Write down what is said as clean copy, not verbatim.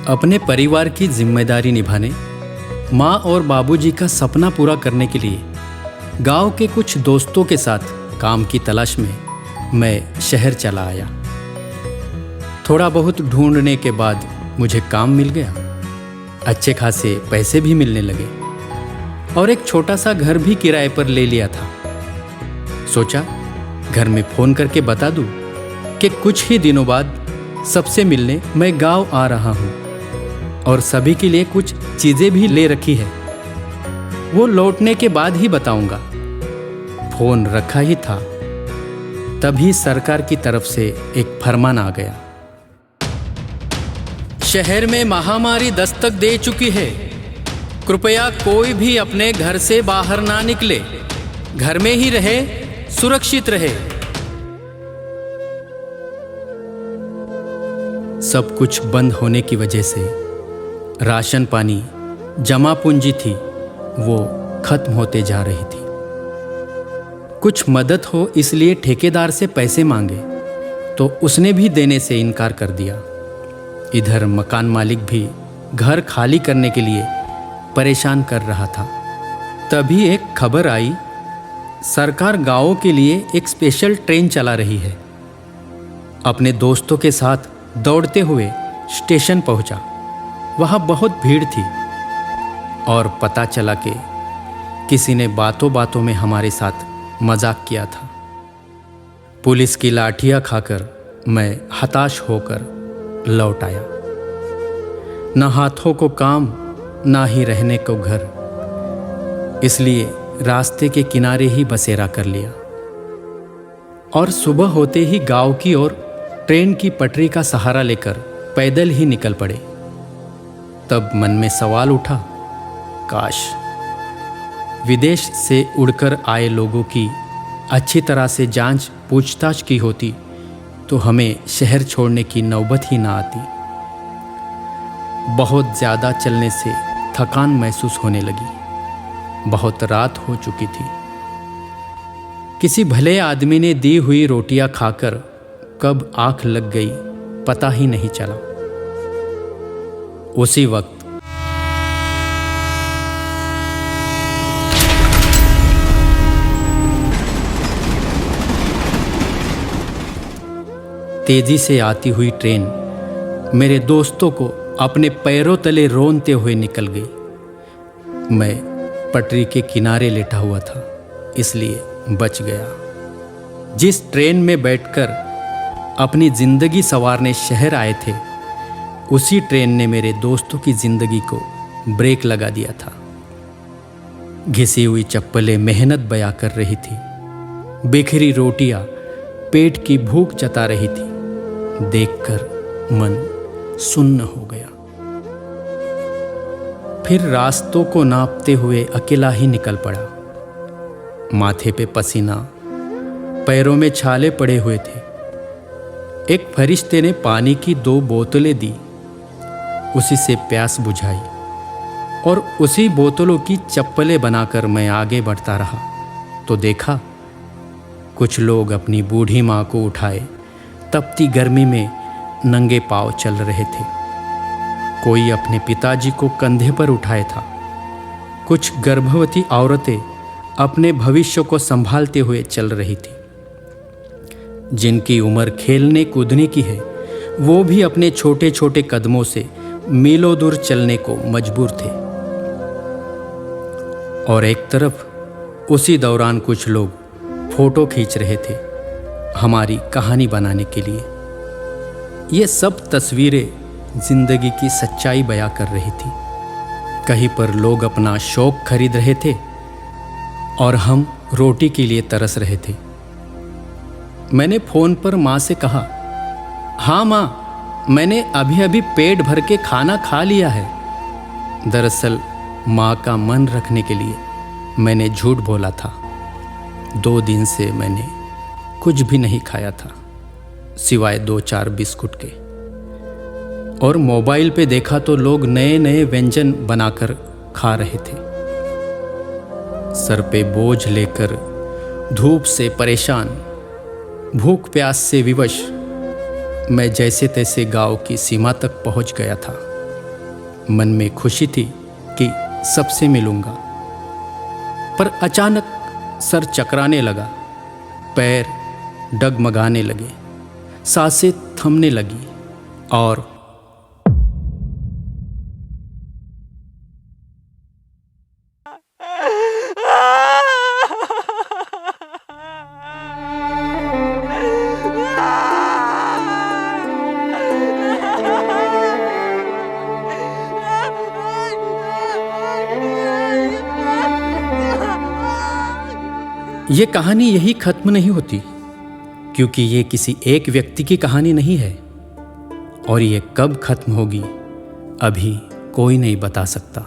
अपने परिवार की जिम्मेदारी निभाने, माँ और बाबूजी का सपना पूरा करने के लिए गांव के कुछ दोस्तों के साथ काम की तलाश में मैं शहर चला आया। थोड़ा बहुत ढूंढने के बाद मुझे काम मिल गया। अच्छे खासे पैसे भी मिलने लगे और एक छोटा सा घर भी किराए पर ले लिया था। सोचा घर में फ़ोन करके बता दूं कि कुछ ही दिनों बाद सबसे मिलने मैं गांव आ रहा हूं और सभी के लिए कुछ चीज़ें भी ले रखी है। वो लौटने के बाद ही बताऊंगा। फ़ोन रखा ही था, तभी सरकार की तरफ से एक फरमान आ गया। शहर में महामारी दस्तक दे चुकी है। कृपया कोई भी अपने घर से बाहर ना निकले, घर में ही रहे, सुरक्षित रहे। सब कुछ बंद होने की वजह से राशन पानी जमा पूंजी थी वो खत्म होते जा रही थी। कुछ मदद हो इसलिए ठेकेदार से पैसे मांगे तो उसने भी देने से इनकार कर दिया। इधर मकान मालिक भी घर खाली करने के लिए परेशान कर रहा था। तभी एक खबर आई, सरकार गांवों के लिए एक स्पेशल ट्रेन चला रही है। अपने दोस्तों के साथ दौड़ते हुए स्टेशन पहुंचा। वहाँ बहुत भीड़ थी और पता चला कि किसी ने बातों बातों में हमारे साथ मजाक किया था। पुलिस की लाठियाँ खाकर मैं हताश होकर लौट आया। न हाथों को काम, ना ही रहने को घर, इसलिए रास्ते के किनारे ही बसेरा कर लिया और सुबह होते ही गांव की ओर ट्रेन की पटरी का सहारा लेकर पैदल ही निकल पड़े। तब मन में सवाल उठा, काश विदेश से उड़कर आए लोगों की अच्छी तरह से जांच पूछताछ की होती तो हमें शहर छोड़ने की नौबत ही ना आती। बहुत ज़्यादा चलने से थकान महसूस होने लगी। बहुत रात हो चुकी थी। किसी भले आदमी ने दी हुई रोटियां खाकर कब आंख लग गई पता ही नहीं चला। उसी वक्त तेजी से आती हुई ट्रेन मेरे दोस्तों को अपने पैरों तले रोनते हुए निकल गई। मैं पटरी के किनारे लेटा हुआ था, इसलिए बच गया। जिस ट्रेन में बैठकर अपनी जिंदगी संवारने शहर आए थे, उसी ट्रेन ने मेरे दोस्तों की जिंदगी को ब्रेक लगा दिया था। घिसी हुई चप्पलें मेहनत बया कर रही थी। बिखरी रोटियां पेट की भूख जता रही थी। देखकर मन सुन्न हो गया। फिर रास्तों को नापते हुए अकेला ही निकल पड़ा। माथे पे पसीना, पैरों में छाले पड़े हुए थे। एक फरिश्ते ने पानी की 2 बोतलें दी, उसी से प्यास बुझाई और उसी बोतलों की चप्पलें बनाकर मैं आगे बढ़ता रहा तो देखा कुछ लोग अपनी बूढ़ी माँ को उठाए तपती गर्मी में नंगे पांव चल रहे थे। कोई अपने पिताजी को कंधे पर उठाए था। कुछ गर्भवती औरतें अपने भविष्य को संभालते हुए चल रही थी। जिनकी उम्र खेलने कूदने की है, वो भी अपने छोटे छोटे कदमों से मीलों दूर चलने को मजबूर थे। और एक तरफ उसी दौरान कुछ लोग फोटो खींच रहे थे हमारी कहानी बनाने के लिए। ये सब तस्वीरें जिंदगी की सच्चाई बयां कर रही थी। कहीं पर लोग अपना शौक खरीद रहे थे और हम रोटी के लिए तरस रहे थे। मैंने फ़ोन पर माँ से कहा, हाँ माँ, मैंने अभी अभी पेट भर के खाना खा लिया है। दरअसल माँ का मन रखने के लिए मैंने झूठ बोला था। 2 दिन से मैंने कुछ भी नहीं खाया था सिवाय 2-4 बिस्कुट के। और मोबाइल पे देखा तो लोग नए नए व्यंजन बनाकर खा रहे थे। सर पे बोझ लेकर, धूप से परेशान, भूख प्यास से विवश, मैं जैसे तैसे गांव की सीमा तक पहुंच गया था। मन में खुशी थी कि सबसे मिलूंगा, पर अचानक सर चकराने लगा, पैर डगमगाने लगे, सांसें थमने लगी और ये कहानी यही खत्म नहीं होती, क्योंकि ये किसी एक व्यक्ति की कहानी नहीं है और ये कब खत्म होगी अभी कोई नहीं बता सकता।